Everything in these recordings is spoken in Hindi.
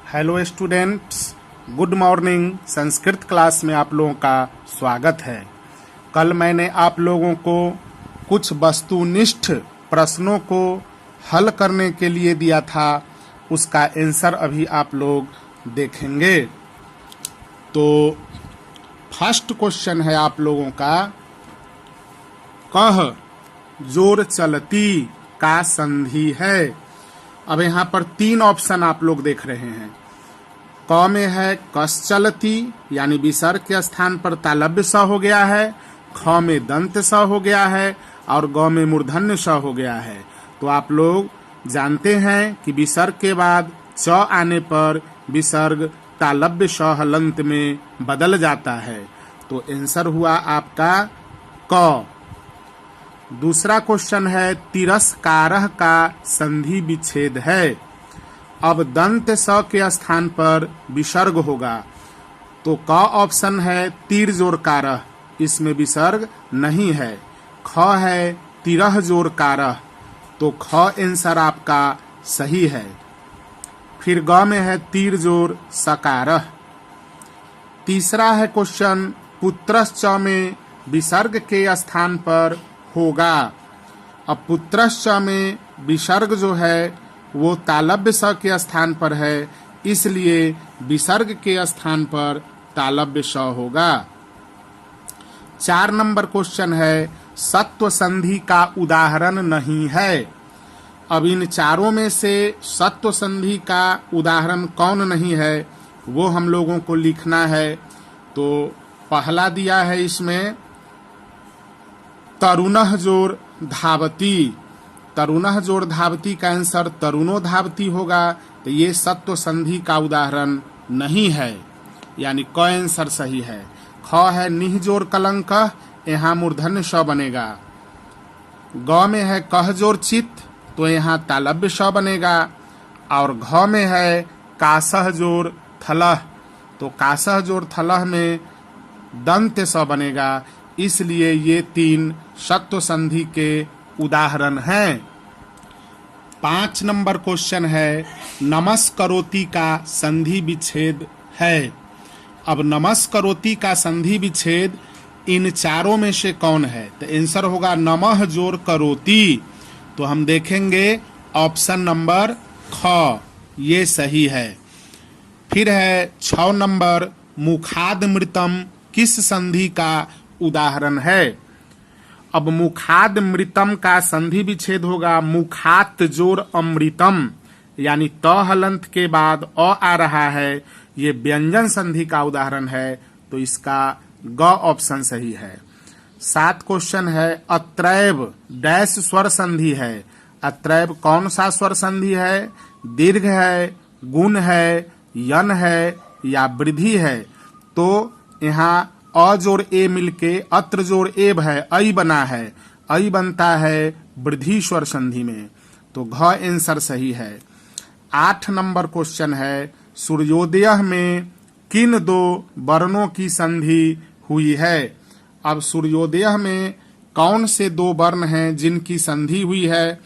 Hello students, good morning. Sanskrit class में आप लोगों का स्वागत है। कल मैंने आप लोगों को कुछ वस्तुनिष्ठ प्रश्नों को हल करने के लिए दिया था, उसका आंसर अभी आप लोग देखेंगे। तो फर्स्ट क्वेश्चन है आप लोगों का, कह जोर चलती का संधि है। अब यहाँ पर तीन ऑप्शन आप लोग देख रहे हैं। क में है कस चलती, यानी विसर्ग के स्थान पर तालव्य स हो गया है। ख में दंत स हो गया है और ग में मूर्धन्य स हो गया है। तो आप लोग जानते हैं कि विसर्ग के बाद च आने पर विसर्ग तालव्य स हलंत में बदल जाता है। तो आंसर हुआ आपका क। दूसरा क्वेश्चन है तिरस्कारः का संधि विच्छेद है। अब दंत स के स्थान पर विसर्ग होगा, तो क ऑप्शन है तीर जोरकारः, इसमें विसर्ग नहीं है। ख है तिरह जोरकारः, तो ख आंसर आपका सही है। फिर ग में है तीर जोर सकारः। तीसरा है क्वेश्चन पुत्रश्च में विसर्ग के स्थान पर होगा। अब पुत्रश्च में विसर्ग जो है वो तालव्य स के स्थान पर है, इसलिए विसर्ग के स्थान पर तालव्य स होगा। 4 नंबर क्वेश्चन है सत्व संधि का उदाहरण नहीं है। अब इन चारों में से सत्व संधि का उदाहरण कौन नहीं है वो हम लोगों को लिखना है। तो पहला दिया है इसमें तरुणः जोर धावती। तरुणः जोर धावती का आंसर तरुणो धावती होगा। तो ये सत्व संधि का उदाहरण नहीं है, यानी क आंसर सही है। ख है निह जोर कलंक, यहाँ मूर्धन्य स बनेगा। ग में है कह जोर चित, तो यहाँ तालव्य स बनेगा। और घ में है कासह जोर थलह, तो कासह जोर थलह में दंत स बनेगा। इसलिए ये तीन सत्व संधि के उदाहरण हैं। 5 नंबर क्वेश्चन है नमस्करोति का संधि विच्छेद है। अब नमस्करोति का संधि विच्छेद इन चारों में से कौन है? तो आंसर होगा नमः जोर करोति। तो हम देखेंगे ऑप्शन नंबर ख, ये सही है। फिर है 6 नंबर मुखाद मृतम किस संधि का उदाहरण है। अब मुखाद मृतम का संधि विच्छेद होगा मुखात जोर अमृतम, यानी त हलंत के बाद अ आ रहा है, ये व्यंजन संधि का उदाहरण है। तो इसका ग ऑप्शन सही है। 7 क्वेश्चन है अत्रैव डैश स्वर संधि है। अत्रैव कौन सा स्वर संधि है? दीर्घ है, गुण है, यन है या वृद्धि है? तो यहाँ अ जोर ए मिलके अत्र जोर एब है, ऐ बना है। ऐ बनता है वृद्धि स्वर संधि में, तो घ आंसर सही है। 8 नंबर क्वेश्चन है सूर्योदय में किन दो वर्णों की संधि हुई है। अब सूर्योदय में कौन से दो वर्ण हैं जिनकी संधि हुई है?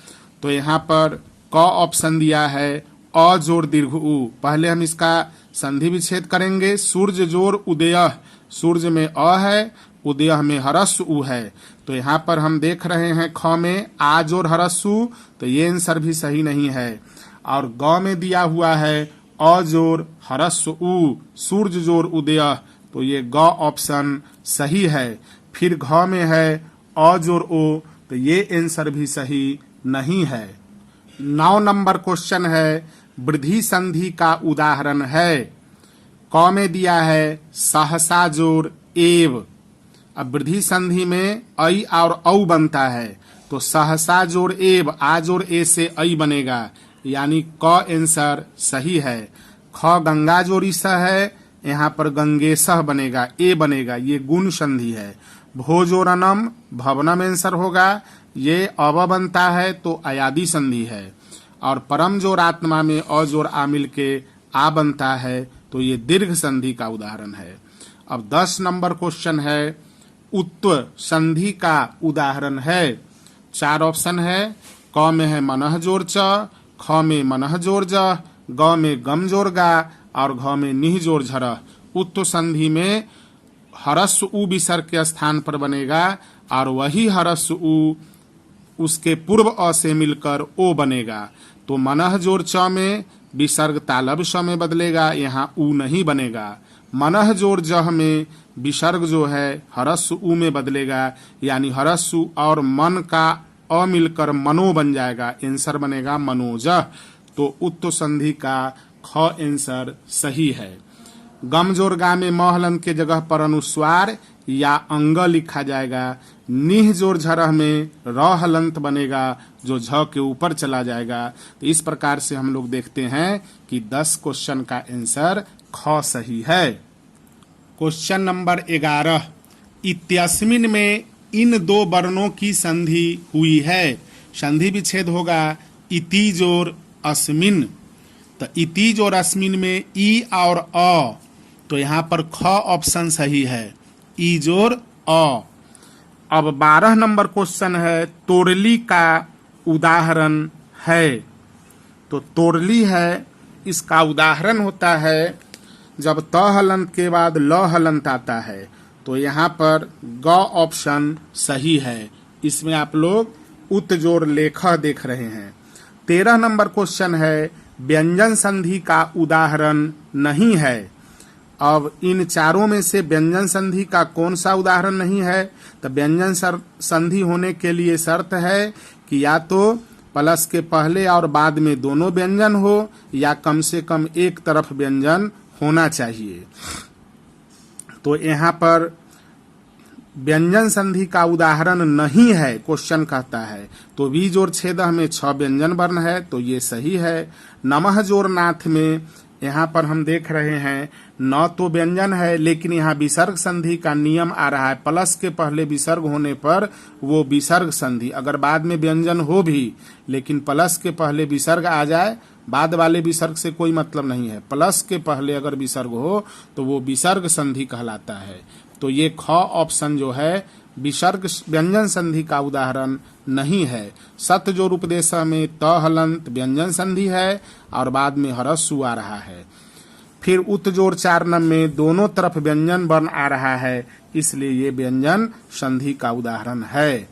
तो यहाँ पर क ऑप्शन दिया है अ जोर दीर्घ उ। पहले हम इसका संधि विच्छेद करेंगे। सूर्य जोर उदय, सूर्य में अ है, उदय में हरस्व उ है। तो यहाँ पर हम देख रहे हैं ख में आ जोर हरस्व, तो ये आंसर भी सही नहीं है। और ग में दिया हुआ है अ जोर हरस्व उ, सूर्य जोर उदय, तो ये ग ऑप्शन सही है। फिर घ में है अ जोर ओ, तो ये आंसर भी सही नहीं है। 9 नंबर क्वेश्चन है वृद्धि संधि का उदाहरण है। क में दिया है सहसा जोर एव। अब वृद्धि संधि में ऐ और औ बनता है, तो सहसा जोर एव आ जोर ए से ऐ बनेगा, यानी क आंसर सही है। ख गंगा जोरी स है, यहाँ पर गंगेसह बनेगा, ए बनेगा, ये गुण संधि है। भोजोरनम भवनम आंसर होगा, ये अव बनता है तो अयादि संधि है। और परम जोर आत्मा में अ जोर आ मिल के आ बनता है, तो ये दीर्घ संधि का उदाहरण है। अब 10 नंबर क्वेश्चन है उत्व संधि का उदाहरण है। 4 ऑप्शन है। क में है मनः जोर च, ख में मनः जोर ज, ग में गम जोर गा और घ में निह जोर झर। उत्तो संधि में हरस्व उ विसर्ग के स्थान पर बनेगा और वही हरस्व उ उसके पूर्व अ से मिलकर ओ बनेगा। तो मनः जोर च में विसर्ग तालब श में बदलेगा, यहाँ उ नहीं बनेगा। मनः जोर जह में विसर्ग जो है हरस्व उ में बदलेगा, यानी हरस्व और मन का अ मिलकर मनो बन जाएगा। आंसर बनेगा मनोजह। तो उत्तो संधि का ख आंसर सही है। गम जोर गा में म हलंत के जगह पर अनुस्वार या अंग लिखा जाएगा। निह जोर झरह में र हलंत बनेगा जो झ के ऊपर चला जाएगा। तो इस प्रकार से हम लोग देखते हैं कि 10 क्वेश्चन का आंसर ख सही है। क्वेश्चन नंबर 11, इत्यस्मिन में इन दो वर्णों की संधि हुई है। संधि विच्छेद होगा इति जोर अस्मिन। तो इति जोर अस्मिन में ई और अ, तो यहाँ पर ख ऑप्शन सही है, ई जोर अ। अब 12 नंबर क्वेश्चन है, तोरली का उदाहरण है। तो तोरली है, इसका उदाहरण होता है जब त हलंत के बाद ल हलंत आता है। तो यहाँ पर ग ऑप्शन सही है। इसमें आप लोग उत जोर लेख देख रहे हैं। 13 नंबर क्वेश्चन है, व्यंजन संधि का उदाहरण नहीं है। अब इन चारों में से व्यंजन संधि का कौन सा उदाहरण नहीं है? तो व्यंजन संधि होने के लिए शर्त है कि या तो प्लस के पहले और बाद में दोनों व्यंजन हो, या कम से कम एक तरफ व्यंजन होना चाहिए। तो यहाँ पर व्यंजन संधि का उदाहरण नहीं है क्वेश्चन कहता है। तो वी जोर छेदह में 6 व्यंजन वर्ण है, तो ये सही है। नमः जोर नाथ में यहाँ पर हम देख रहे हैं न तो व्यंजन है, लेकिन यहाँ विसर्ग संधि का नियम आ रहा है। प्लस के पहले विसर्ग होने पर वो विसर्ग संधि, अगर बाद में व्यंजन हो भी लेकिन प्लस के पहले विसर्ग आ जाए, बाद वाले विसर्ग से कोई मतलब नहीं है। प्लस के पहले अगर विसर्ग हो तो वो विसर्ग संधि कहलाता है। तो ये ख ऑप्शन जो है विसर्ग व्यंजन संधि का उदाहरण नहीं है। सत जोर उपदेश में त हलंत व्यंजन संधि है और बाद में हरस्व आ रहा है। फिर उत जोर चारणम में दोनों तरफ व्यंजन वर्ण आ रहा है, इसलिए ये व्यंजन संधि का उदाहरण है।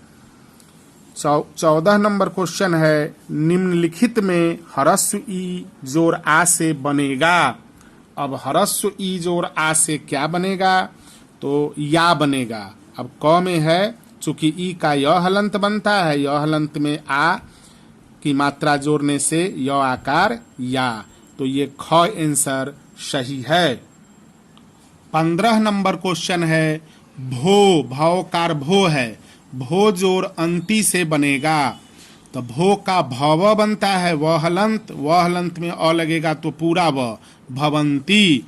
14 नंबर क्वेश्चन है, निम्नलिखित में हरस्व ई जोर आ से बनेगा। अब हरस्व ई जोर आ से क्या बनेगा? तो या बनेगा। अब क में है, चूंकि ई का य हलंत बनता है, य हलंत में आ की मात्रा जोड़ने से य आकार या, तो ये ख आंसर सही है। 15 नंबर क्वेश्चन है, भो भवकार भो है, भो जोर अंति से बनेगा। तो भो का भव बनता है व हलंत में अ लगेगा तो पूरा व, भवंती,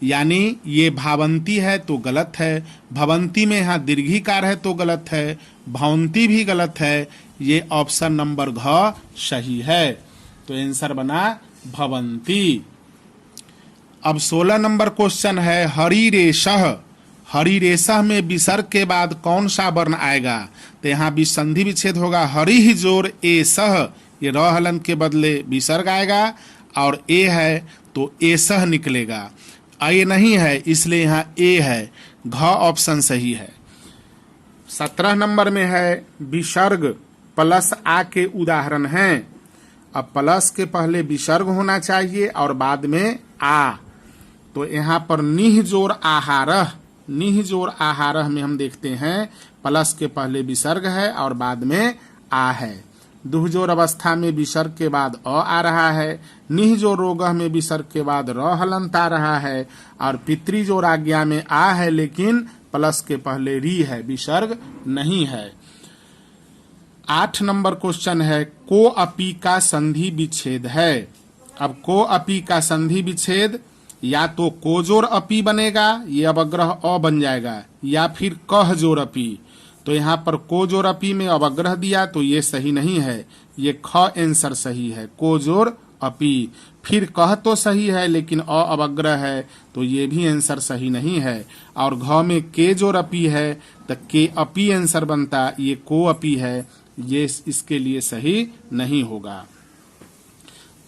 यानी ये भावंती है तो गलत है। भवंती में यहाँ दीर्घिकार है तो गलत है। भवंती भी गलत है। ये ऑप्शन नंबर घ सही है। तो आंसर बना भवंती। अब 16 नंबर क्वेश्चन है, हरिरेशह। हरिरेशह में विसर्ग के बाद कौन सा वर्ण आएगा? तो यहाँ भी संधि विच्छेद होगा। हरि जोर ए सह, ये र हलंत के बदले विसर्ग आएगा और ए है तो ए सह निकलेगा। ए नहीं है इसलिए यहाँ ए है। घ ऑप्शन सही है। 17 नंबर में है, विसर्ग प्लस आ के उदाहरण हैं। अब प्लस के पहले विसर्ग होना चाहिए और बाद में आ। तो यहाँ पर निह जोर आहारह, निह जोर आहारह में हम देखते हैं प्लस के पहले विसर्ग है और बाद में आ है। दुह जोर अवस्था में विसर्ग के बाद अ आ रहा है। निह जोर रोगह में विसर्ग के बाद र हलंत आ रहा है। और पितृ जोर आज्ञा में आ है लेकिन प्लस के पहले री है, विसर्ग नहीं है। 8 नंबर क्वेश्चन है, को अपी का संधि विच्छेद है। अब को अपी का संधि विच्छेद या तो को जोर अपी बनेगा, ये अवग्रह अ बन जाएगा, या फिर कह जोर अपी। तो यहाँ पर को जोर अपी में अवग्रह दिया तो ये सही नहीं है, ये ख आंसर सही है, को जोर अपी। फिर कह तो सही है लेकिन अ अवग्रह है तो ये भी आंसर सही नहीं है। और घ में के जोर अपी है तो के अपी आंसर बनता, ये को अपी है, ये इसके लिए सही नहीं होगा।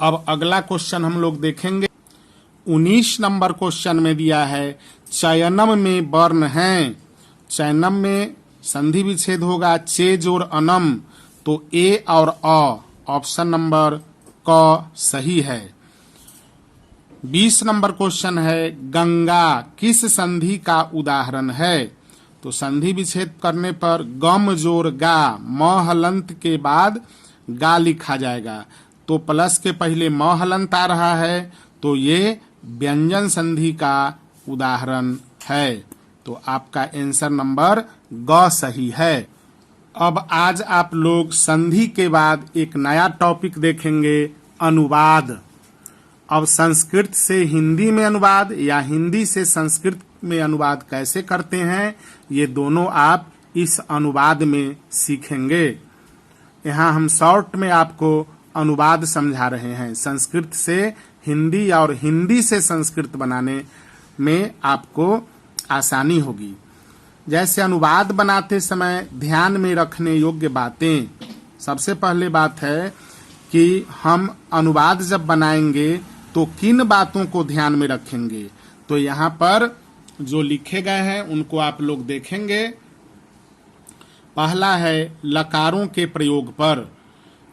अब अगला क्वेश्चन हम लोग देखेंगे। 19 नंबर क्वेश्चन में दिया है चयनम में वर्ण हैं। चयनम में संधि विच्छेद होगा चे जोड़ अनम, तो ए और अ ऑप्शन नंबर क सही है। 20 नंबर क्वेश्चन है गंगा किस संधि का उदाहरण है। तो संधि विच्छेद करने पर गम जोड़ गा, म हलंत के बाद गा लिखा जाएगा, तो प्लस के पहले म हलंत आ रहा है, तो ये व्यंजन संधि का उदाहरण है। तो आपका आंसर नंबर ग सही है। अब आज आप लोग संधि के बाद एक नया टॉपिक देखेंगे, अनुवाद। अब संस्कृत से हिंदी में अनुवाद या हिंदी से संस्कृत में अनुवाद कैसे करते हैं, ये दोनों आप इस अनुवाद में सीखेंगे। यहाँ हम शॉर्ट में आपको अनुवाद समझा रहे हैं। संस्कृत से हिंदी और हिंदी से संस्कृत बनाने में आपको आसानी होगी। जैसे अनुवाद बनाते समय ध्यान में रखने योग्य बातें, सबसे पहले बात है कि हम अनुवाद जब बनाएंगे तो किन बातों को ध्यान में रखेंगे। तो यहाँ पर जो लिखे गए हैं उनको आप लोग देखेंगे। पहला है लकारों के प्रयोग पर।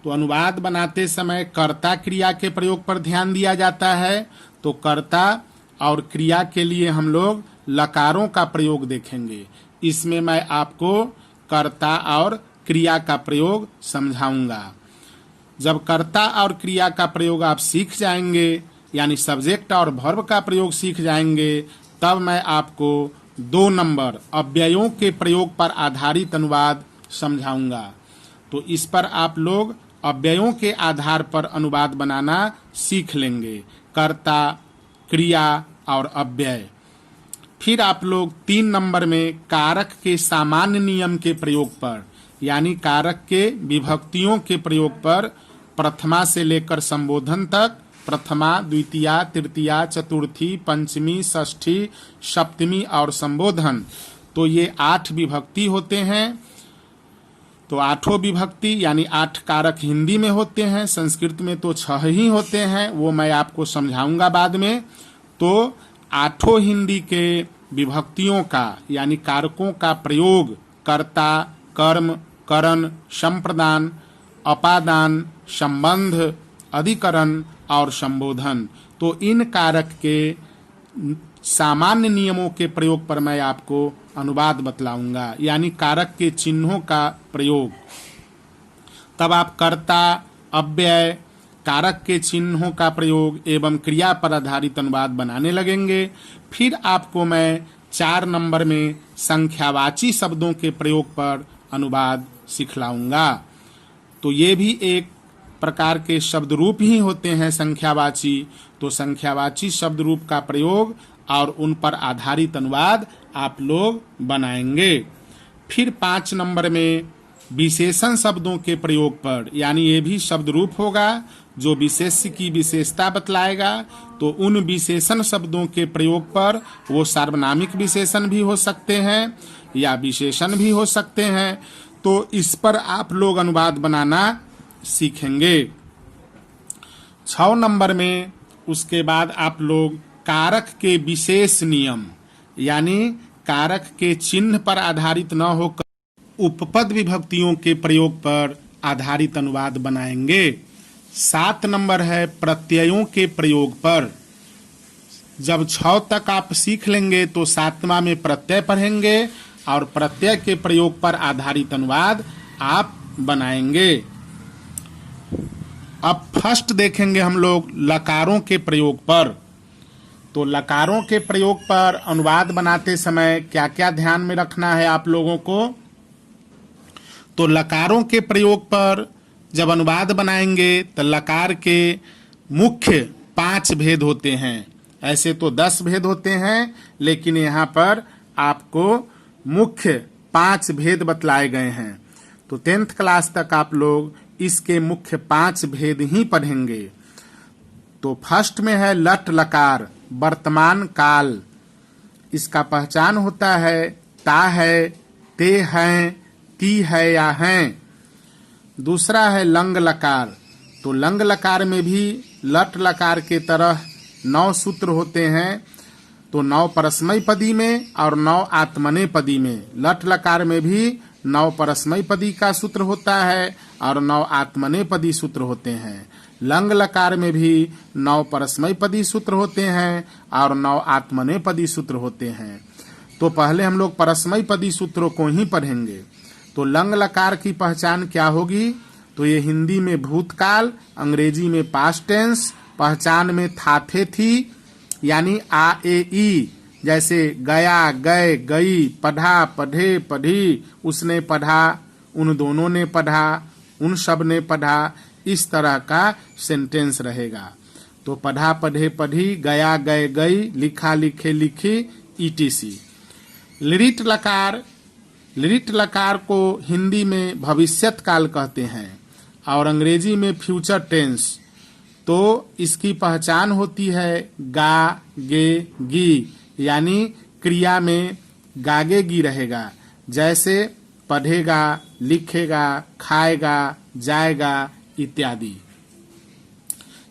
तो अनुवाद बनाते समय कर्ता क्रिया के प्रयोग पर ध्यान दिया जाता है। तो कर्ता और क्रिया के लिए हम लोग लकारों का प्रयोग देखेंगे। इसमें मैं आपको कर्ता और क्रिया का प्रयोग समझाऊंगा। जब कर्ता और क्रिया का प्रयोग आप सीख जाएंगे, यानी सब्जेक्ट और वर्ब का प्रयोग सीख जाएंगे, तब मैं आपको 2 नंबर अव्ययों के प्रयोग पर आधारित अनुवाद समझाऊंगा। तो इस पर आप लोग अव्ययों के आधार पर अनुवाद बनाना सीख लेंगे, कर्ता, क्रिया और अव्यय। फिर आप लोग 3 नंबर में कारक के सामान्य नियम के प्रयोग पर, यानी कारक के विभक्तियों के प्रयोग पर, प्रथमा से लेकर संबोधन तक, प्रथमा, द्वितीया, तृतीया, चतुर्थी, पंचमी, षष्ठी, सप्तमी और संबोधन, तो ये 8 विभक्ति होते हैं। तो 8 विभक्ति यानी 8 कारक हिंदी में होते हैं, संस्कृत में तो 6 ही होते हैं, वो मैं आपको समझाऊंगा बाद में। तो 8 हिंदी के विभक्तियों का यानी कारकों का प्रयोग कर्ता, कर्म, करण, संप्रदान, अपादान, संबंध, अधिकरण और संबोधन, तो इन कारक के सामान्य नियमों के प्रयोग पर मैं आपको अनुवाद बतलाऊंगा, यानी कारक के चिन्हों का प्रयोग। तब आप कर्ता, अव्यय, कारक के चिन्हों का प्रयोग एवं क्रिया पर आधारित अनुवाद बनाने लगेंगे। फिर आपको मैं 4 नंबर में संख्यावाची शब्दों के प्रयोग पर अनुवाद सिखलाऊंगा। तो ये भी एक प्रकार के शब्द रूप ही होते हैं संख्यावाची। तो संख्यावाची शब्द रूप का प्रयोग और उन पर आधारित अनुवाद आप लोग बनाएंगे। फिर 5 नंबर में विशेषण शब्दों के प्रयोग पर, यानी ये भी शब्द रूप होगा जो विशेष्य की विशेषता बतलाएगा। तो उन विशेषण शब्दों के प्रयोग पर, वो सार्वनामिक विशेषण भी हो सकते हैं या विशेषण भी हो सकते हैं, तो इस पर आप लोग अनुवाद बनाना सीखेंगे। 6 नंबर में उसके बाद आप लोग कारक के विशेष नियम, यानी कारक के चिन्ह पर आधारित न होकर उपपद विभक्तियों के प्रयोग पर आधारित अनुवाद बनाएंगे। 7 नंबर है प्रत्ययों के प्रयोग पर। जब 6 तक आप सीख लेंगे तो 7वां में प्रत्यय पढ़ेंगे और प्रत्यय के प्रयोग पर आधारित अनुवाद आप बनाएंगे। अब फर्स्ट देखेंगे हम लोग लकारों के प्रयोग पर। तो लकारों के प्रयोग पर अनुवाद बनाते समय क्या क्या ध्यान में रखना है आप लोगों को। तो लकारों के प्रयोग पर जब अनुवाद बनाएंगे तो लकार के मुख्य 5 भेद होते हैं। ऐसे तो 10 भेद होते हैं, लेकिन यहाँ पर आपको मुख्य 5 भेद बतलाए गए हैं। तो 10th क्लास तक आप लोग इसके मुख्य 5 भेद ही पढ़ेंगे। तो फर्स्ट में है लट लकार, वर्तमान काल। इसका पहचान होता है ता है, ते हैं, ती है या हैं। दूसरा है लंग लकार, तो लंग लकार में भी लट लकार के तरह 9 सूत्र होते हैं। तो 9 परस्मय पदी में और 9 आत्मने पदी में। लट लकार में भी 9 परस्मय पदी का सूत्र होता है और 9 आत्मने पदी सूत्र होते हैं। लंग लकार में भी 9 परस्मय पदी सूत्र होते हैं और 9 आत्मने पदी सूत्र होते हैं। तो पहले हम लोग परस्मय पदी सूत्रों को ही पढ़ेंगे। तो लंग लकार की पहचान क्या होगी? तो ये हिंदी में भूतकाल, अंग्रेजी में पास्ट टेंस, पहचान में था थे थी यानी आ ए ई, जैसे गया गए गई, पढ़ा पढ़े पढ़ी, उसने पढ़ा, उन दोनों ने पढ़ा, उन सब ने पढ़ा, इस तरह का सेंटेंस रहेगा। तो पढ़ा पढ़े पढ़ी, गया गए गई, लिखा लिखे लिखी, ईटीसी। लिरिट लकार को हिंदी में भविष्यत काल कहते हैं और अंग्रेजी में फ्यूचर टेंस। तो इसकी पहचान होती है गा गे गी, यानी क्रिया में गागे गी रहेगा, जैसे पढ़ेगा, लिखेगा, खाएगा, जाएगा इत्यादि।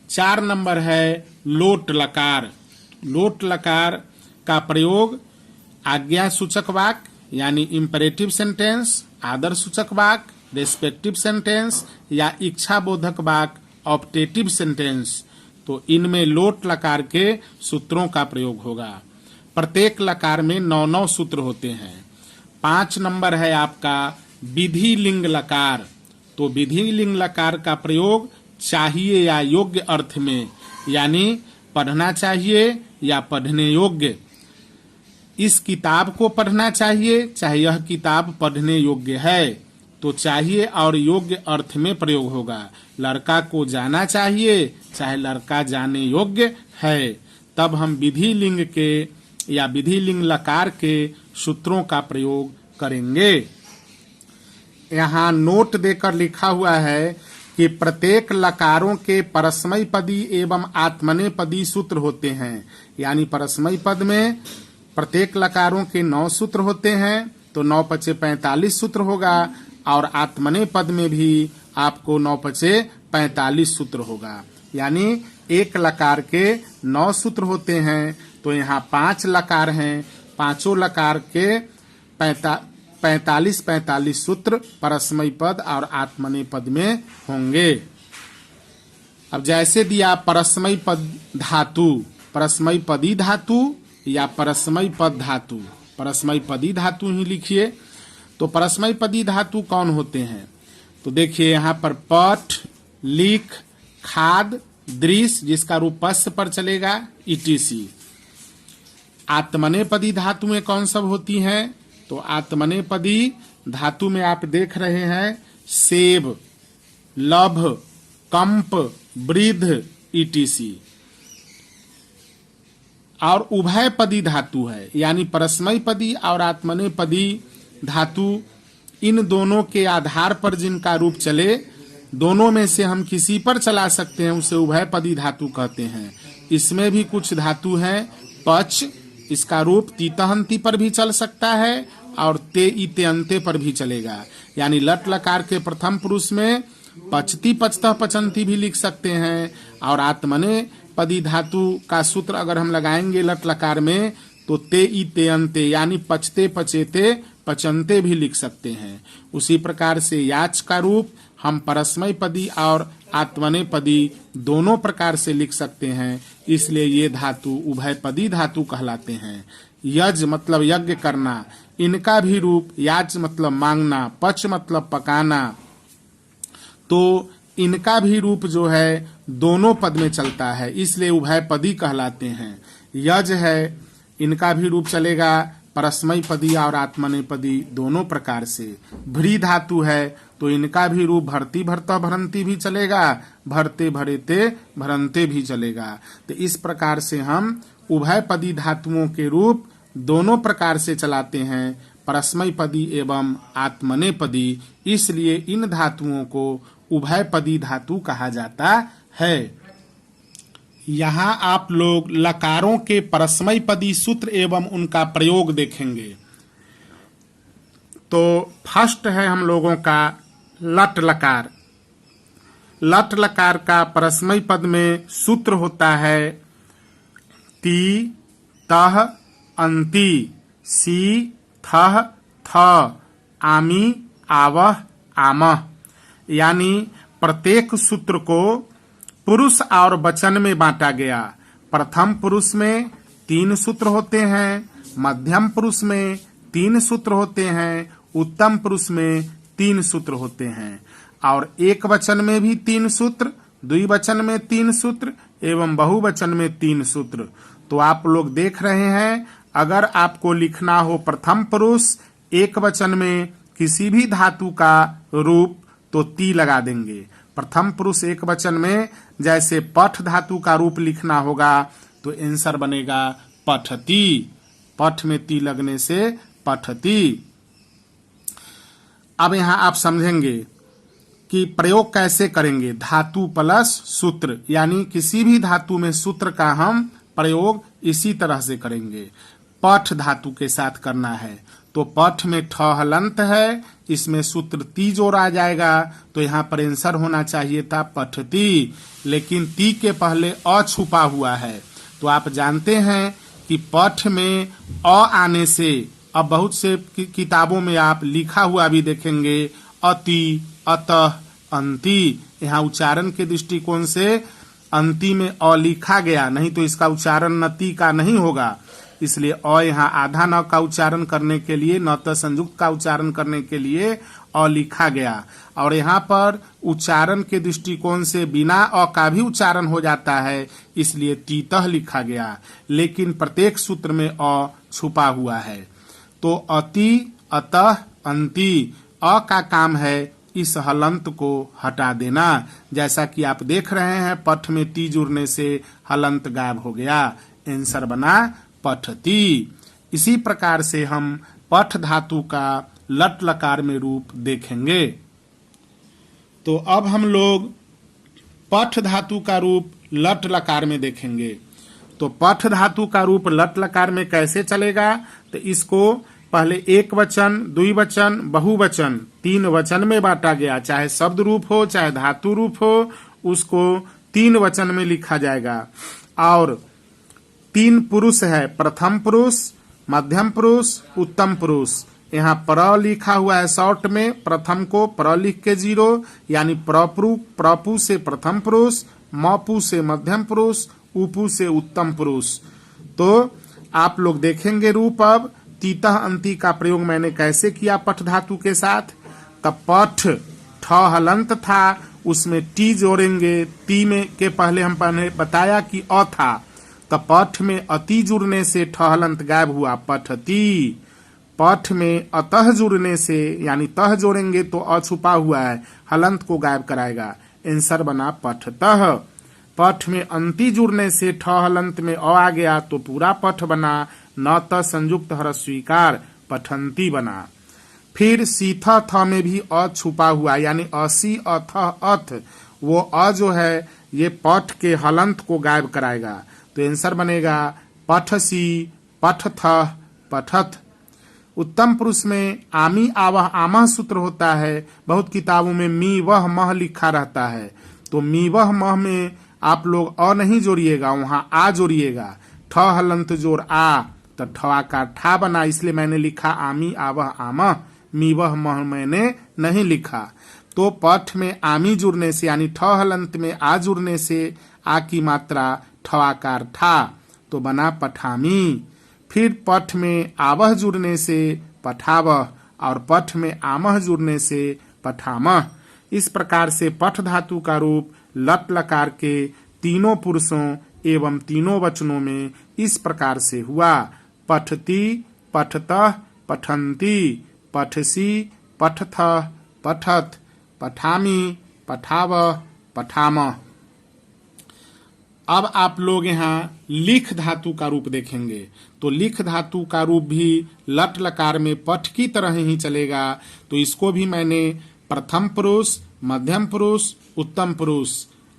4 नंबर है लोट लकार। लोट लकार का प्रयोग आज्ञा सूचक वाक्य यानी इंपरेटिव सेंटेंस, आदर सूचक वाक्य, रेस्पेक्टिव सेंटेंस या इच्छा बोधक वाक्य, ऑप्टेटिव सेंटेंस। तो इनमें लोट लकार के सूत्रों का प्रयोग होगा। प्रत्येक लकार में 9 सूत्र होते हैं। 5 नंबर है आपका विधि लिंग लकार। तो विधि लिंग लकार का प्रयोग चाहिए या योग्य अर्थ में, यानी पढ़ना चाहिए या पढ़ने योग्य। इस किताब को पढ़ना चाहिए, चाहे यह किताब पढ़ने योग्य है, तो चाहिए और योग्य अर्थ में प्रयोग होगा। लड़का को जाना चाहिए, चाहे लड़का जाने योग्य है, तब हम विधि लिंग के या विधि लिंग लकार के सूत्रों का प्रयोग करेंगे। यहाँ नोट देकर लिखा हुआ है कि प्रत्येक लकारों के परस्मय पदी एवं आत्मने पदी सूत्र होते हैं। यानी परस्मय पद में प्रत्येक लकारों के 9 सूत्र होते हैं, तो 9 पचे 45 सूत्र होगा, और आत्मने पद में भी आपको 9 पचे 45 सूत्र होगा। यानी एक लकार के 9 सूत्र होते हैं, तो यहाँ 5 लकार हैं, पांचों लकार के 45 सूत्र परस्मय पद और आत्मने पद में होंगे। अब जैसे दिया परस्मय पद धातु, परस्मय पदी धातु या परस्मय पद धातु, परस्मय पदी धातु ही लिखिए। तो परस्मय पदी धातु कौन होते हैं? तो देखिए यहाँ पर पठ, लिख, खाद, दृश्य जिसका रूप पश्च पर चलेगा, ईटीसी। आत्मने पदी धातुएं कौन सब होती हैं? तो आत्मने पदी धातु में आप देख रहे हैं सेब, लभ, कंप, वृद्ध, ईटीसी। और उभय पदी धातु है, यानी परस्मय पदी और आत्मने पदी धातु, इन दोनों के आधार पर जिनका रूप चले, दोनों में से हम किसी पर चला सकते हैं, उसे उभय पदी धातु कहते हैं। इसमें भी कुछ धातु हैं। पच, इसका रूप तीतहंती पर भी चल सकता है और ते इते अंते पर भी चलेगा। यानी लट लकार के प्रथम पुरुष में पचती पचतः पचंती भी लिख सकते हैं, और आत्मने पदी धातु का सूत्र अगर हम लगाएंगे लट लकार में, तो ते इते अंते यानी पचते पचेते पचंते भी लिख सकते हैं। उसी प्रकार से याच का रूप हम परस्मय पदी और आत्मने पदी दोनों प्रकार से लिख सकते हैं, इसलिए ये धातु उभय पदी धातु कहलाते हैं। यज मतलब यज्ञ करना, इनका भी रूप याच मतलब मांगना, पच मतलब पकाना, तो इनका भी रूप जो है दोनों पद में चलता है, इसलिए उभय पदी कहलाते हैं। यज है, इनका भी रूप चलेगा परस्मय पदी और आत्मने पदी दोनों प्रकार से। भ्री धातु है, तो इनका भी रूप भरती भरता भरंती भी चलेगा, भरते भरेते भरंते भी चलेगा। तो इस प्रकार से हम उभय पदी धातुओं के रूप दोनों प्रकार से चलाते हैं, परस्मय पदी एवं आत्मने पदी। इसलिए इन धातुओं को उभय पदी धातु कहा जाता है। यहाँ आप लोग लकारों के परस्मय पदी सूत्र एवं उनका प्रयोग देखेंगे। तो फर्स्ट है हम लोगों का लट लकार। लट लकार का परस्मय पद में सूत्र होता है ती तह अंति सी थह थ आमी आवह आमह। यानी प्रत्येक सूत्र को पुरुष और वचन में बांटा गया। प्रथम पुरुष में 3 सूत्र होते हैं, मध्यम पुरुष में 3 सूत्र होते हैं, उत्तम पुरुष में 3 सूत्र होते हैं, और एक वचन में भी 3 सूत्र, द्विवचन में 3 सूत्र एवं बहुवचन में 3 सूत्र। तो आप लोग देख रहे हैं, अगर आपको लिखना हो प्रथम पुरुष एक वचन में किसी भी धातु का रूप तो ती लगा देंगे। प्रथम पुरुष एक वचन में जैसे पठ धातु का रूप लिखना होगा तो आंसर बनेगा पठती। पठ में ती लगने से पठती। अब यहां आप समझेंगे कि प्रयोग कैसे करेंगे। धातु प्लस सूत्र, यानी किसी भी धातु में सूत्र का हम प्रयोग इसी तरह से करेंगे। पठ धातु के साथ करना है तो पठ में ठ हलंत है, इसमें सूत्र ती जोड़ा जाएगा, तो यहाँ पर आंसर होना चाहिए था पठती, लेकिन ती के पहले अ छुपा हुआ है। तो आप जानते हैं कि पठ में अ आने से, अब बहुत से किताबों में आप लिखा हुआ भी देखेंगे अति, अतः, अंति। यहाँ उच्चारण के दृष्टिकोण से अंति में अ लिखा गया, नहीं तो इसका उच्चारण नति का नहीं होगा। इसलिए अ यहाँ आधा न का उच्चारण करने के लिए, न तो संयुक्त का उच्चारण करने के लिए अ लिखा गया। और यहाँ पर उच्चारण के दृष्टिकोण से बिना अ का भी उच्चारण हो जाता है, इसलिए तीतः लिखा गया, लेकिन प्रत्येक सूत्र में अ छुपा हुआ है। तो अति, अतः, अंति, अ का काम है इस हलंत को हटा देना। जैसा कि आप देख रहे हैं, पठ में ती जुड़ने से हलंत गायब हो गया, आंसर बना पठती। इसी प्रकार से हम पठ धातु का लट लकार में रूप देखेंगे। तो अब हम लोग पठ धातु का रूप लट लकार में देखेंगे। तो पठ धातु का रूप लट लकार में कैसे चलेगा, तो इसको पहले एक वचन, द्विवचन, बहुवचन 3 वचन में बांटा गया। चाहे शब्द रूप हो चाहे धातु रूप हो, उसको 3 वचन में लिखा जाएगा। और 3 पुरुष है, प्रथम पुरुष, मध्यम पुरुष, उत्तम पुरुष। यहाँ प्र लिखा हुआ है शॉर्ट में, प्रथम को प्र लिख के 0, यानी प्रपु से प्रथम पुरुष, मपु से मध्यम पुरुष, उपु से उत्तम पुरुष। तो आप लोग देखेंगे रूप। अब तीतः अंति का प्रयोग मैंने कैसे किया पठ धातु के साथ। तब पठ ठ हलंत था, उसमें टी जोड़ेंगे। ती में के पहले हम बताया कि अ था, तो पठ में अति जुड़ने से ठ हलंत गायब हुआ, पठती। पठ में अतः जुड़ने से, यानी तह जोड़ेंगे तो अ छुपा हुआ है, हलंत को गायब कराएगा, आंसर बना पठतः। पठ में अंति जुड़ने से ठ हलंत में अ आ गया तो पूरा पठ बना, न त संयुक्त हरस स्वीकार, पठंती बना। फिर सीथ थ में भी अ छुपा हुआ, यानी असी अथ अथ, वो अ जो है ये पठ के हलंत को गायब कराएगा, तो आंसर बनेगा पठसी, पठथ, पठथ। उत्तम पुरुष में आमी आवह आमह सूत्र होता है। बहुत किताबों में मी वह मह लिखा रहता है, तो मी वह मह में आप लोग अ नहीं जोड़िएगा, वहां आ जोड़िएगा। ठ हलंत जोड़ आ, तो ठवा का ठा बना, इसलिए मैंने लिखा आमी आवह आमह, मी वह मह मैंने नहीं लिखा। तो पठ में आमी जुड़ने से, यानी ठ हलंत में आ जुड़ने से आ की मात्रा ठवाकार ठा, तो बना पठामी। फिर पठ में आवह जुड़ने से पठावह, और पठ में आमह जुड़ने से पठामह। इस प्रकार से पठ धातु का रूप लट लकार के 3 पुरुषों एवं 3 वचनों में इस प्रकार से हुआ। पठती, पठतः, पठंती, पठसी, पठथः, पठत, पठामी, पठावह, पठामह। अब आप लोग यहाँ लिख धातु का रूप देखेंगे। तो लिख धातु का रूप भी लट लकार में पठ की तरह ही चलेगा। तो इसको भी मैंने प्रथम पुरुष, मध्यम पुरुष, उत्तम पुरुष,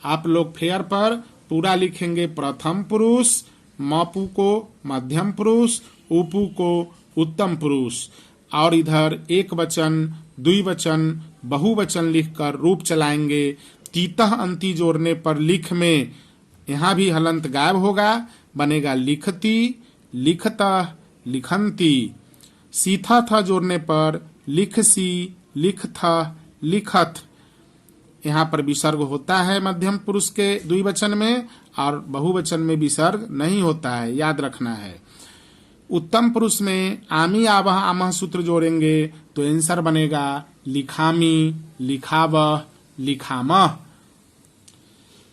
आप लोग फेयर पर पूरा लिखेंगे। प्रथम पुरुष, मपु को मध्यम पुरुष, उपु को उत्तम पुरुष, और इधर एक वचन, द्विवचन, बहुवचन लिखकर रूप चलाएंगे। तीतः अंति जोड़ने पर लिख में यहां भी हलंत गायब होगा, बनेगा लिखती, लिखतः, लिखंती। सीथा था जोड़ने पर लिखसी, लिखथ, लिखत। यहाँ पर विसर्ग होता है मध्यम पुरुष के द्विवचन में, और बहुवचन में विसर्ग नहीं होता है, याद रखना है। उत्तम पुरुष में आमी, आवह, आमह सूत्र जोड़ेंगे तो आंसर बनेगा लिखामी, लिखावह, लिखामह।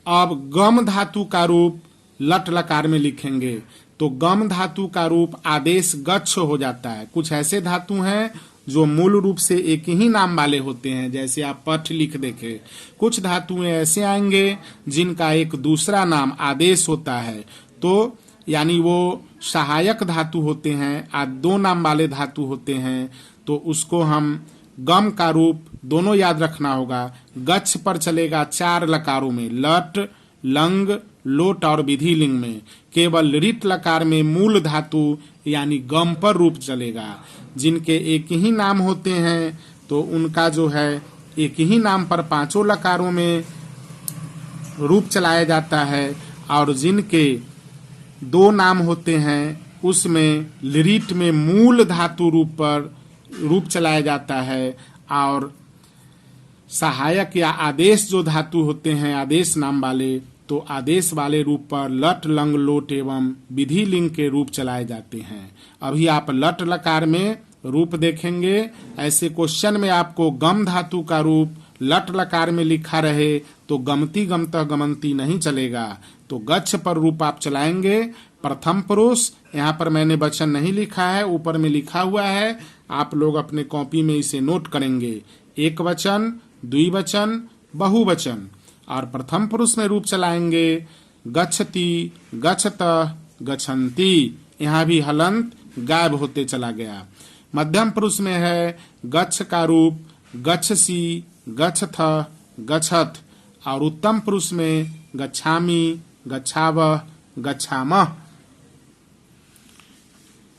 अब गम धातु का रूप लट लकार में लिखेंगे तो गम धातु का रूप आदेश गच्छ हो जाता है। कुछ ऐसे धातु हैं जो मूल रूप से एक ही नाम वाले होते हैं, जैसे आप पठ लिख देखे। कुछ धातुएं ऐसे आएंगे जिनका एक दूसरा नाम आदेश होता है, तो यानी वो सहायक धातु होते हैं, दो नाम वाले धातु होते हैं, तो उसको हम गम का रूप दोनों याद रखना होगा। गच्छ पर चलेगा 4 लकारों में, लट, लंग, लोट और विधि लिंग में। केवल रित लकार में मूल धातु यानी गम पर रूप चलेगा। जिनके एक ही नाम होते हैं तो उनका जो है एक ही नाम पर 5 लकारों में रूप चलाया जाता है, और जिनके 2 नाम होते हैं उसमें लिरिट में मूल धातु रूप पर रूप चलाया जाता है, और सहायक या आदेश जो धातु होते हैं आदेश नाम वाले, तो आदेश वाले रूप पर लट, लंग, लोट एवं विधि लिंग के रूप चलाए जाते हैं। अभी आप लट लकार में रूप देखेंगे। ऐसे क्वेश्चन में आपको गम धातु का रूप लट लकार में लिखा रहे तो गमती, गमतः, गमंती नहीं चलेगा, तो गच्छ पर रूप आप चलाएंगे। प्रथम पुरुष, यहाँ पर मैंने वचन नहीं लिखा है, ऊपर में लिखा हुआ है, आप लोग अपने कॉपी में इसे नोट करेंगे। एक वचन, द्विवचन, बहुवचन, और प्रथम पुरुष में रूप चलाएंगे गच्छति, गच्छतः, गच्छन्ति। यहाँ भी हलंत गायब होते चला गया। मध्यम पुरुष में है गच्छ का रूप गच्छसी, गच्छथ, गच्छत, और उत्तम पुरुष में गच्छामि, गच्छावह, गच्छामः।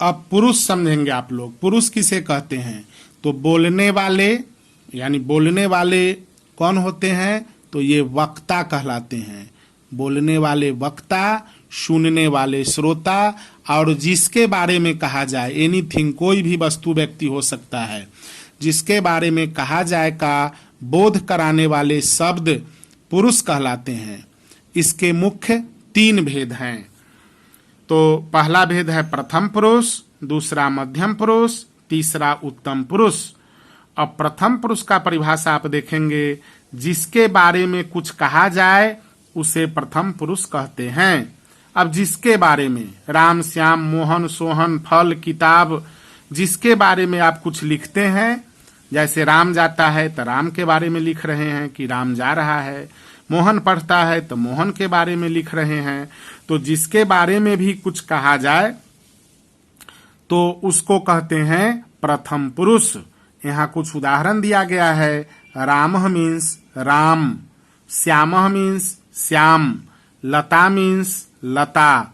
अब पुरुष समझेंगे आप लोग। पुरुष किसे कहते हैं? तो बोलने वाले, यानी बोलने वाले कौन होते हैं? तो ये वक्ता कहलाते हैं। बोलने वाले वक्ता, सुनने वाले श्रोता, और जिसके बारे में कहा जाए, एनीथिंग, कोई भी वस्तु व्यक्ति हो सकता है, जिसके बारे में कहा जाए का बोध कराने वाले शब्द पुरुष कहलाते हैं। इसके मुख्य 3 भेद हैं। तो पहला भेद है प्रथम पुरुष, दूसरा मध्यम पुरुष, तीसरा उत्तम पुरुष। अब प्रथम पुरुष का परिभाषा आप देखेंगे, जिसके बारे में कुछ कहा जाए उसे प्रथम पुरुष कहते हैं। अब जिसके बारे में, राम, श्याम, मोहन, सोहन, फल, किताब, जिसके बारे में आप कुछ लिखते हैं, जैसे राम जाता है तो राम के बारे में लिख रहे हैं कि राम जा रहा है, मोहन पढ़ता है तो मोहन के बारे में लिख रहे हैं। तो जिसके बारे में भी कुछ कहा जाए तो उसको कहते हैं प्रथम पुरुष। यहाँ कुछ उदाहरण दिया गया है। रामः मीन्स राम, श्यामः मीन्स श्याम, लता मीन्स लता।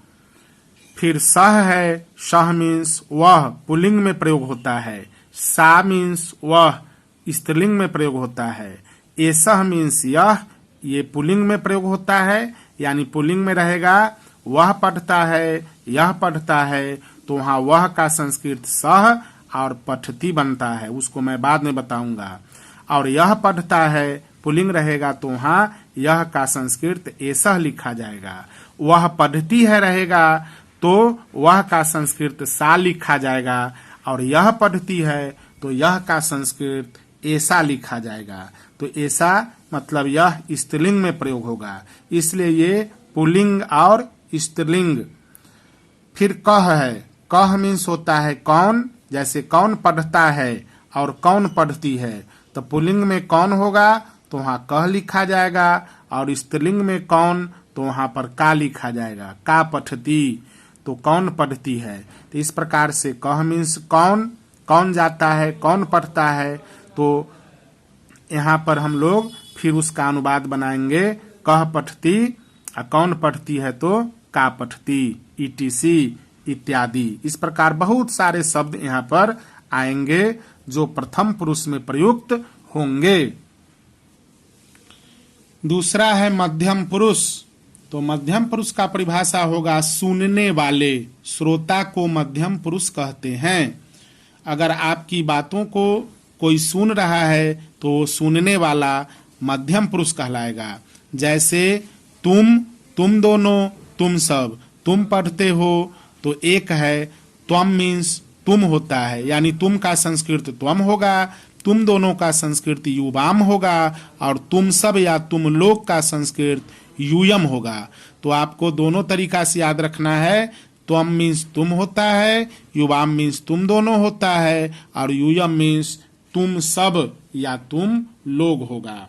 फिर सह है, सह मीन्स वह, पुल्लिंग में प्रयोग होता है। सा मीन्स वह, स्त्रीलिंग में प्रयोग होता है। एसह मीन्स यह, ये पुल्लिंग में प्रयोग होता है, यानी पुल्लिंग में रहेगा। वह पढ़ता है, यह पढ़ता है, तो वहाँ वह का संस्कृत सह और पठती बनता है, उसको मैं बाद में बताऊंगा। और यह पढ़ता है पुल्लिंग रहेगा तो वहाँ यह का संस्कृत एसह लिखा जाएगा। वह पढ़ती है रहेगा तो वह का संस्कृत सा लिखा जाएगा, और यह पढ़ती है तो यह का संस्कृत ऐसा लिखा जाएगा। तो ऐसा मतलब यह स्त्रीलिंग में प्रयोग होगा, इसलिए ये पुल्लिंग और स्त्रीलिंग। फिर कह है, कह मीन्स होता है कौन, जैसे कौन पढ़ता है और कौन पढ़ती है, तो पुल्लिंग में कौन होगा तो वहाँ कह लिखा जाएगा, और स्त्रीलिंग में कौन तो वहाँ पर का लिखा जाएगा, का पठती, तो कौन पढ़ती है। तो इस प्रकार से कह मीन्स कौन, कौन जाता है, कौन पढ़ता है। तो यहाँ पर हम लोग फिर उसका अनुवाद बनाएंगे, कह पठती, और कौन पढ़ती है तो का पठती, ईटीसी इत्यादि। इस प्रकार बहुत सारे शब्द यहाँ पर आएंगे जो प्रथम पुरुष में प्रयुक्त होंगे। दूसरा है मध्यम पुरुष। तो मध्यम पुरुष का परिभाषा होगा सुनने वाले, श्रोता को मध्यम पुरुष कहते हैं। अगर आपकी बातों को कोई सुन रहा है तो वो सुनने वाला मध्यम पुरुष कहलाएगा। जैसे तुम दोनों, तुम सब, तुम पढ़ते हो तो एक है त्वम मीन्स तुम होता है, यानी तुम का संस्कृत त्वम होगा, तुम दोनों का संस्कृत युवाम होगा और तुम सब या तुम लोग का संस्कृत यूयम होगा। तो आपको दोनों तरीका से याद रखना है। त्वम मीन्स तुम होता है, युवाम मीन्स तुम दोनों होता है और यूयम मीन्स तुम सब या तुम लोग होगा।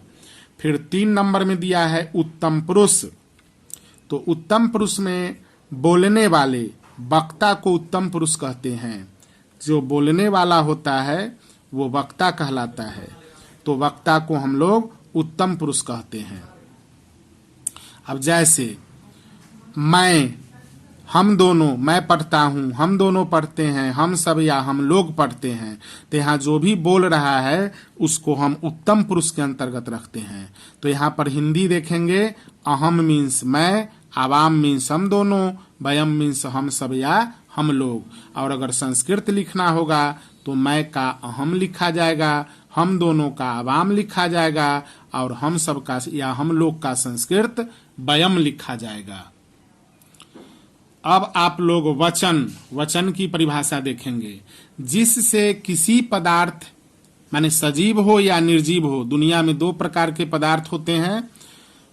फिर 3 नंबर में दिया है उत्तम पुरुष। तो उत्तम पुरुष में बोलने वाले, वक्ता को उत्तम पुरुष कहते हैं। जो बोलने वाला होता है वो वक्ता कहलाता है। तो वक्ता को हम लोग उत्तम पुरुष कहते हैं। अब जैसे हम दोनों, मैं पढ़ता हूँ, हम दोनों पढ़ते हैं, हम सब या हम लोग पढ़ते हैं, तो यहाँ जो भी बोल रहा है उसको हम उत्तम पुरुष के अंतर्गत रखते हैं। तो यहाँ पर हिंदी देखेंगे, अहम मीन्स मैं, आवाम मीन्स हम दोनों, वयम मीन्स हम सब या हम लोग। और अगर संस्कृत लिखना होगा तो मैं का अहम लिखा जाएगा, हम दोनों का आवाम लिखा जाएगा और हम सब का या हम लोग का संस्कृत वयम लिखा जाएगा। अब आप लोग वचन की परिभाषा देखेंगे। जिससे किसी पदार्थ, माने सजीव हो या निर्जीव हो, दुनिया में 2 प्रकार के पदार्थ होते हैं,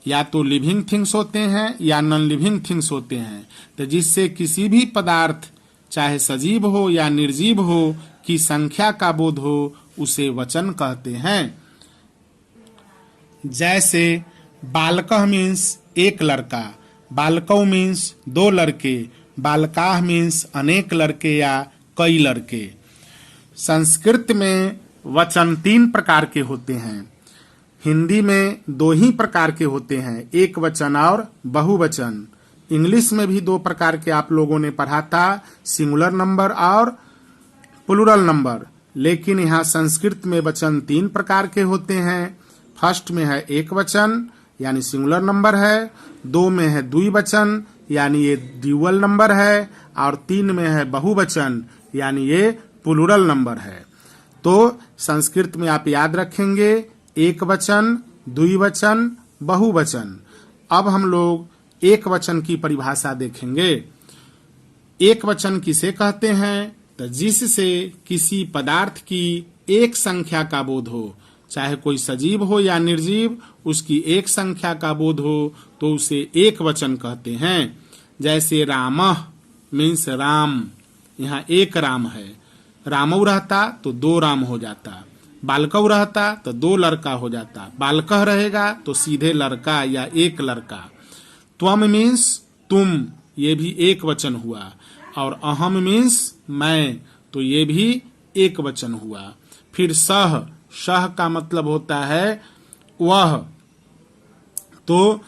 या तो लिविंग थिंग्स होते हैं या नॉन लिविंग थिंग्स होते हैं। तो जिससे किसी भी पदार्थ चाहे सजीव हो या निर्जीव हो की संख्या का बोध हो उसे वचन कहते हैं। जैसे बालकः मीन्स एक लड़का, बालकौ मीन्स 2 लड़के, बालकाः मीन्स अनेक लड़के या कई लड़के। संस्कृत में वचन 3 प्रकार के होते हैं। हिंदी में 2 ही प्रकार के होते हैं, एक वचन और बहुवचन। इंग्लिश में भी 2 प्रकार के आप लोगों ने पढ़ा था, सिंगुलर नंबर और प्लूरल नंबर। लेकिन यहाँ संस्कृत में वचन 3 प्रकार के होते हैं। फर्स्ट में है एक वचन यानी सिंगुलर नंबर है, 2 में है द्विवचन यानी ये ड्यूअल नंबर है, और 3 में है बहुवचन यानी ये प्लूरल नंबर है। तो संस्कृत में आप याद रखेंगे एक वचन, द्विवचन, बहुवचन। अब हम लोग एक वचन की परिभाषा देखेंगे। एक वचन किसे कहते हैं? तो जिससे किसी पदार्थ की एक संख्या का बोध हो, चाहे कोई सजीव हो या निर्जीव, उसकी एक संख्या का बोध हो तो उसे एक वचन कहते हैं। जैसे रामः मीन्स राम, यहाँ एक राम है। रामऊ रहता तो 2 राम हो जाता, बालकऊ रहता तो 2 लड़का हो जाता, बालकः रहेगा तो सीधे लड़का या एक लड़का। त्वम मीन्स तुम, ये भी एक वचन हुआ, और अहम मीन्स मैं, तो ये भी एक वचन हुआ। फिर सह का मतलब होता है वह, तो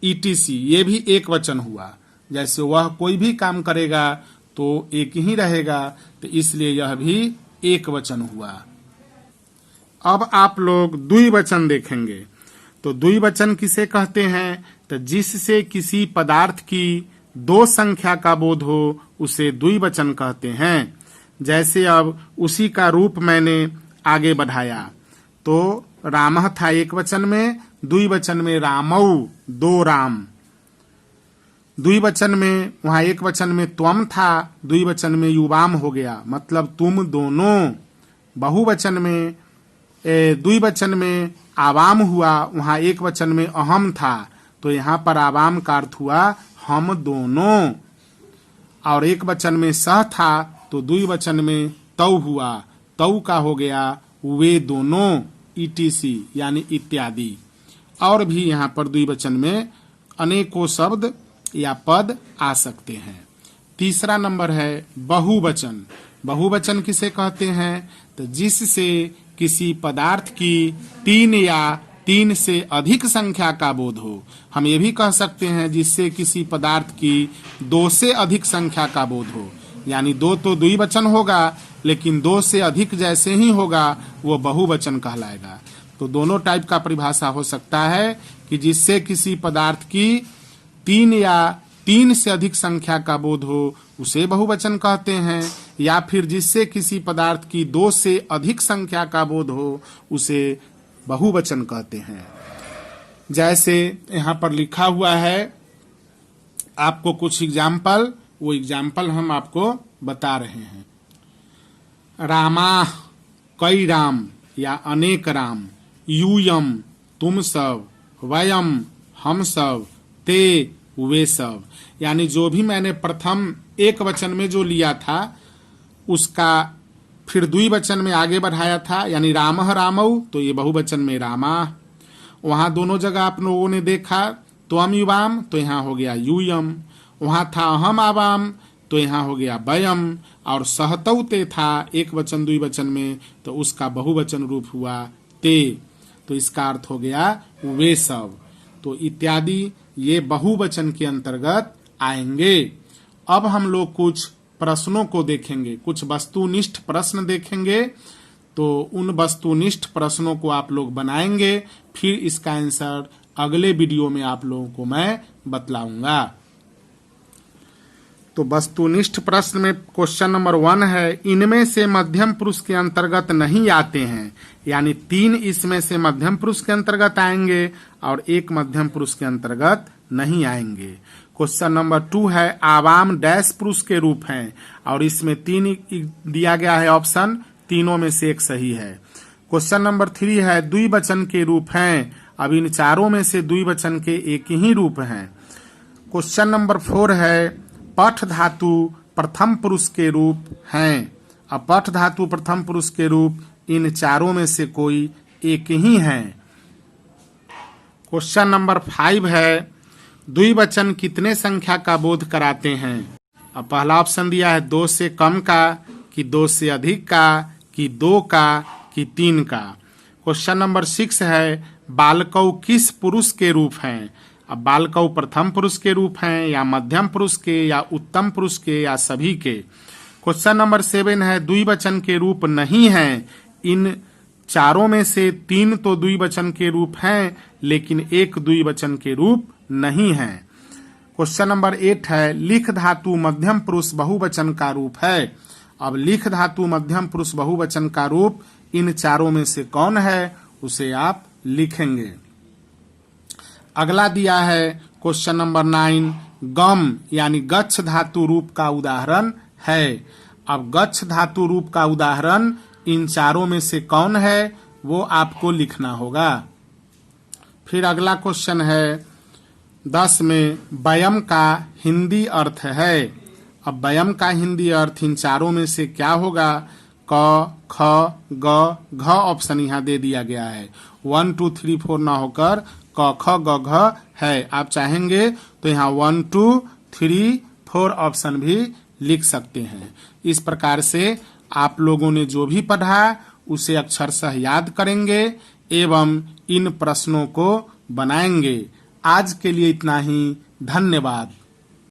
ईटीसी ये भी एक वचन हुआ। जैसे वह कोई भी काम करेगा तो एक ही रहेगा, तो इसलिए यह भी एक वचन हुआ। अब आप लोग द्विवचन देखेंगे। तो द्विवचन किसे कहते हैं? तो जिससे किसी पदार्थ की 2 संख्या का बोध हो उसे द्विवचन कहते हैं। जैसे अब उसी का रूप मैंने आगे बढ़ाया, तो रामः था एक वचन में, द्विवचन में रामऊ 2 राम। द्विवचन में वहां एक वचन में त्वम था, द्विवचन में युवाम हो गया, मतलब तुम दोनों। बहुवचन में द्विवचन में आवाम हुआ, वहां एक वचन में अहम था, तो यहाँ पर आवाम का अर्थ हुआ हम दोनों। और एक वचन में सह था तो द्विवचन में तौ हुआ, तौ का हो गया वे दोनों, ईटीसी यानी इत्यादि। और भी यहाँ पर द्विवचन में अनेकों शब्द या पद आ सकते हैं। तीसरा नंबर है बहुवचन। बहुवचन किसे कहते हैं? तो जिससे किसी पदार्थ की 3 या 3 से अधिक संख्या का बोध हो। हम ये भी कह सकते हैं जिससे किसी पदार्थ की 2 से अधिक संख्या का बोध हो, यानी 2 तो द्विवचन होगा, लेकिन 2 से अधिक जैसे ही होगा वो बहुवचन कहलाएगा। तो दोनों टाइप का परिभाषा हो सकता है कि जिससे किसी पदार्थ की 3 या 3 से अधिक संख्या का बोध हो उसे बहुवचन कहते हैं, या फिर जिससे किसी पदार्थ की 2 से अधिक संख्या का बोध हो उसे बहुवचन कहते हैं। जैसे यहाँ पर लिखा हुआ है, आपको कुछ एग्जाम्पल, वो एग्जाम्पल हम आपको बता रहे हैं। रामा, कई राम या अनेक राम, यूयम, तुम सब, वयम, हम सब, ते, वे सब। यानी जो भी मैंने प्रथम एक वचन में जो लिया था उसका फिर द्विवचन में आगे बढ़ाया था, यानी रामः रामौ, तो ये बहुवचन में रामा। वहां दोनों जगह आप लोगों ने देखा त्वम युवाम, तो यहाँ हो गया यूयम। वहां था अहम आवाम, तो यहाँ हो गया वयम। और सहतौ ते था एक वचन द्विवचन में, तो उसका बहुवचन रूप हुआ ते, तो इसका अर्थ हो गया वे सब। तो इत्यादि ये बहुवचन के अंतर्गत आएंगे। अब हम लोग कुछ प्रश्नों को देखेंगे, कुछ वस्तुनिष्ठ प्रश्न देखेंगे। तो उन वस्तुनिष्ठ प्रश्नों को आप लोग बनाएंगे, फिर इसका आंसर अगले वीडियो में आप लोगों को मैं बतलाऊंगा। तो वस्तुनिष्ठ प्रश्न में क्वेश्चन नंबर 1 है, इनमें से मध्यम पुरुष के अंतर्गत नहीं आते हैं। यानी 3 इसमें से मध्यम पुरुष के अंतर्गत आएंगे और 1 मध्यम पुरुष के अंतर्गत नहीं आएंगे। क्वेश्चन नंबर 2 है, आवाम डैश पुरुष के रूप हैं, और इसमें 3 दिया गया है ऑप्शन, तीनों में से एक सही है। क्वेश्चन नंबर 3 है, द्विवचन के रूप हैं। अब इन चारों में से द्विवचन के एक ही रूप हैं। क्वेश्चन नंबर 4 है, पठ धातु प्रथम पुरुष के रूप हैं। अब पठ धातु प्रथम पुरुष के रूप इन चारों में से कोई एक ही है। क्वेश्चन नंबर 5 है, द्विवचन कितने संख्या का बोध कराते हैं। अब पहला ऑप्शन दिया है 2 से कम का, कि 2 से अधिक का, कि 2 का, कि 3 का। क्वेश्चन नंबर 6 है, बालकौ किस पुरुष के रूप हैं। अब बालकौ प्रथम पुरुष के रूप हैं, या मध्यम पुरुष के, या उत्तम पुरुष के, या सभी के। क्वेश्चन नंबर 7 है, द्विवचन के रूप नहीं हैं। इन चारों में से 3 तो द्विवचन के रूप हैं, लेकिन 1 द्विवचन के रूप नहीं है। क्वेश्चन नंबर 8 है, लिख धातु मध्यम पुरुष बहुवचन का रूप है। अब लिख धातु मध्यम पुरुष बहुवचन का रूप इन चारों में से कौन है, उसे आप लिखेंगे। अगला दिया है क्वेश्चन नंबर 9, गम यानी गच्छ धातु रूप का उदाहरण है। अब गच्छ धातु रूप का उदाहरण इन चारों में से कौन है, वो आपको लिखना होगा। फिर अगला क्वेश्चन है 10 में, वयम का हिंदी अर्थ है। अब वयम का हिंदी अर्थ इन चारों में से क्या होगा। क, ख, ग, घ ऑप्शन यहाँ दे दिया गया है। 1 2 3 4 ना होकर क, ख, ग, घ है। आप चाहेंगे तो यहाँ 1 2 3 4 ऑप्शन भी लिख सकते हैं। इस प्रकार से आप लोगों ने जो भी पढ़ा उसे अक्षरशः याद करेंगे एवं इन प्रश्नों को बनाएंगे। आज के लिए इतना ही, धन्यवाद।